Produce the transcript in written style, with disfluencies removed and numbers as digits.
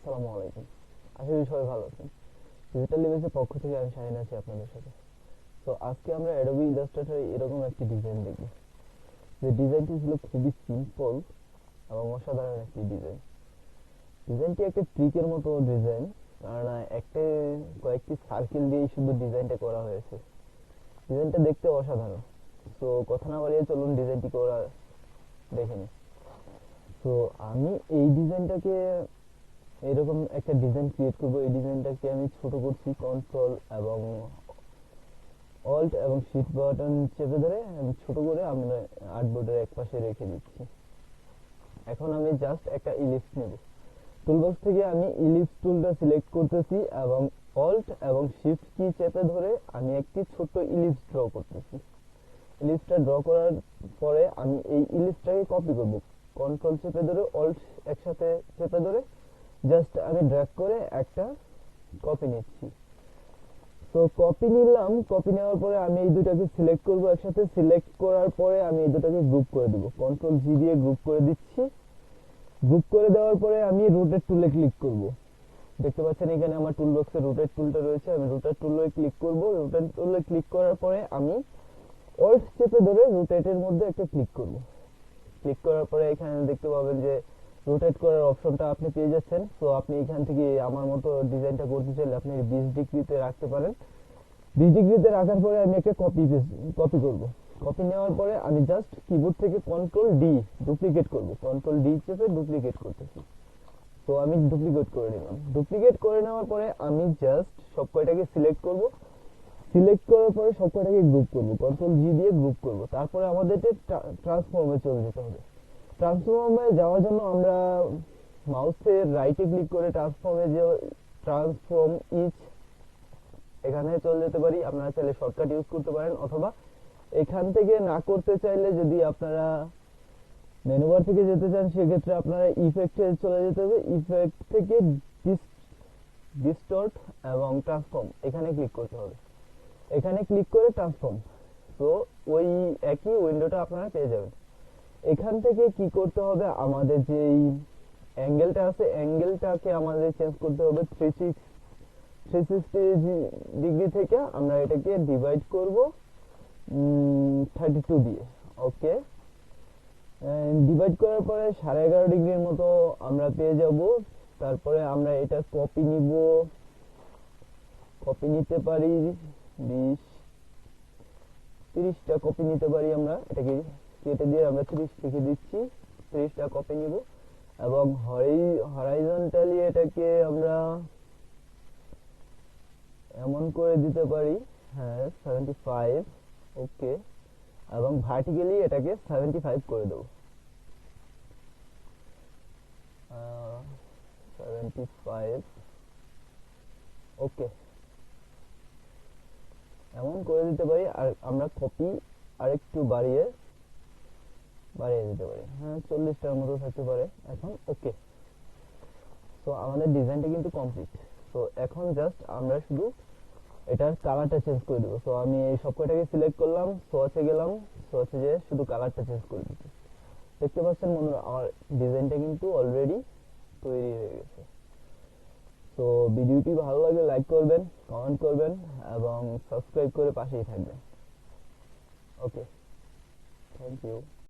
আসসালামু আলাইকুম। আশা করি সবাই ভালো আছেন। ডিজিটাল লিভার্সের পক্ষ থেকে আমি শাহিন আছি আপনাদের সাথে। তো আজকে আমরা অ্যাডোবি ইলাস্ট্রেটরে এরকম একটি ডিজাইন দেখব, যে ডিজাইনটি ছিল খুবই সিম্পল এবং অসাধারণ একটি ডিজাইন। ডিজাইনটি একটা ট্রিকের মতো ডিজাইন, কারণ কয়েকটি সার্কেল দিয়েই শুধু ডিজাইনটা করা হয়েছে। ডিজাইনটা দেখতে অসাধারণ। তো কথা না বাড়িয়ে চলুন ডিজাইনটি করা দেখে নিই। তো আমি এই ডিজাইনটাকে এরকম একটা ডিজাইন ক্রিয়েট করব। এই ডিজাইনটাকে আমি ছোট করছি, কন্ট্রোল এবং অল্ট এবং শিফট বাটন চেপে ধরে আমি ছোট করে আমরা আর্টবোর্ডের এক পাশে রেখে দিচ্ছি। এখন আমি জাস্ট একটা ইলিপস নেব। টুলবক্স থেকে আমি ইলিপস টুলটা সিলেক্ট করতেছি এবং অল্ট এবং শিফট কি চেপে ধরে আমি একটি ছোট্ট ইলিপস ড্র করতেছি। ইলিপসটা ড্র করার পরে আমি এই ইলিপসটাকে কপি করব। কন্ট্রোল চেপে ধরে অল্ট একসাথে চেপে ধরে জাস্ট আমি ড্র্যাগ করে একটা কপি নিচ্ছি। তো কপি নিলাম। কপি নেওয়ার পরে আমি এই দুটাকে সিলেক্ট করব একসাথে। সিলেক্ট করার পরে আমি এই দুটাকে গ্রুপ করে দেব। কন্ট্রোল জি দিয়ে গ্রুপ করে দিচ্ছি। গ্রুপ করে দেওয়ার পরে আমি রোটেট টুলে ক্লিক করব। দেখতে পাচ্ছেন এখানে আমার টুল বক্সে রোটেট টুলটা রয়েছে। আমি রোটেট টুলে ক্লিক করব। রোটেট টুলে ক্লিক করার পরে আমি অল্ট চেপে ধরে রোটেটের মধ্যে একটা ক্লিক করব। ক্লিক করার পরে এখানে দেখতে পাবেন যে রোটেট করার অপশনটা আপনি পেয়ে যাচ্ছেন। তো আপনি এখান থেকে আমার মতো ডিজাইনটা করতে চাইলে আপনি 20 ডিগ্রিতে রাখতে পারেন। 20 ডিগ্রিতে রাখার পরে আমি একটা কপি করব। কপি নেওয়ার পরে আমি জাস্ট কিবোর্ড থেকে কন্ট্রোল ডি ডুপ্লিকেট করব। কন্ট্রোল ডি চেপে ডুপ্লিকেট করতেছি। তো আমি ডুপ্লিকেট করে নিলাম। ডুপ্লিকেট করে নেওয়ার পরে আমি জাস্ট সব কয়টাকে সিলেক্ট করব। সিলেক্ট করার পরে সব কয়টাকে গ্রুপ করব। কন্ট্রোল জি দিয়ে গ্রুপ করব। তারপরে আমাদেরকে ট্রান্সফর্মে চলে যেতে হবে। ট্রান্সফর্মে যাওয়ার জন্য আমরা মাউসের রাইটে ক্লিক করে ট্রান্সফর্ম ইচ এখানে চলে যেতে পারি। আপনারা চাইলে শর্টকাট ইউজ করতে পারেন, অথবা এখান থেকে না করতে চাইলে যদি আপনারা মেনু বার থেকে যেতে চান সেক্ষেত্রে আপনারা ইফেক্টে চলে যেতে হবে। ইফেক্ট থেকে ডিস্টর্ট এবং ট্রান্সফর্ম এখানে ক্লিক করতে হবে। এখানে ক্লিক করে ট্রান্সফর্ম, তো ওই একই উইন্ডোটা আপনারা পেয়ে যাবেন। এখান থেকে কি করতে হবে, আমাদের যে অ্যাঙ্গেলটা আছে অ্যাঙ্গেলটাকে আমাদের চেঞ্জ করতে হবে। 360 ডিগ্রি থেকে আমরা এটাকে ডিভাইড করব 32 দিয়ে। ওকে, ডিভাইড করার পরে 11.5 ডিগ্রির মতো আমরা পেয়ে যাব। তারপরে আমরা এটা কপি নিব। কপি নিতে পারি 30টা কপি নিতে পারি। আমরা এটাকে কেটে দিয়ে আমরা 30 লিখে দিচ্ছি। 30টা কপি নিব এবং হরাইজন্টালি এটাকে আমরা এমন করে দিতে পারি, হ্যাঁ 75। ওকে, এবং ভার্টিক্যালি এটাকে 75 করে দেব। 75। ওকে, এমন করে দিতে পারি। আর আমরা কপি আরেকটু বাড়িয়ে দিতে পারি, হ্যাঁ 40টার মতো থাকতে পারে এখন। ওকে, তো আমাদের ডিজাইনটা কিন্তু কমপ্লিট। তো এখন জাস্ট আমরা শুধু এটার কালারটা চেঞ্জ করে দেবো। তো আমি এই সব কয়টাকে সিলেক্ট করলাম, সোয়াচে গেলাম, সোয়াচে যেয়ে শুধু কালারটা চেঞ্জ করে দিচ্ছি। দেখতে পাচ্ছেন বন্ধুরা, আমার ডিজাইনটা কিন্তু অলরেডি তৈরি হয়ে গেছে। তো ভিডিওটি ভালো লাগলে লাইক করবেন, কমেন্ট করবেন এবং সাবস্ক্রাইব করে পাশেই থাকবেন। ওকে, থ্যাংক ইউ।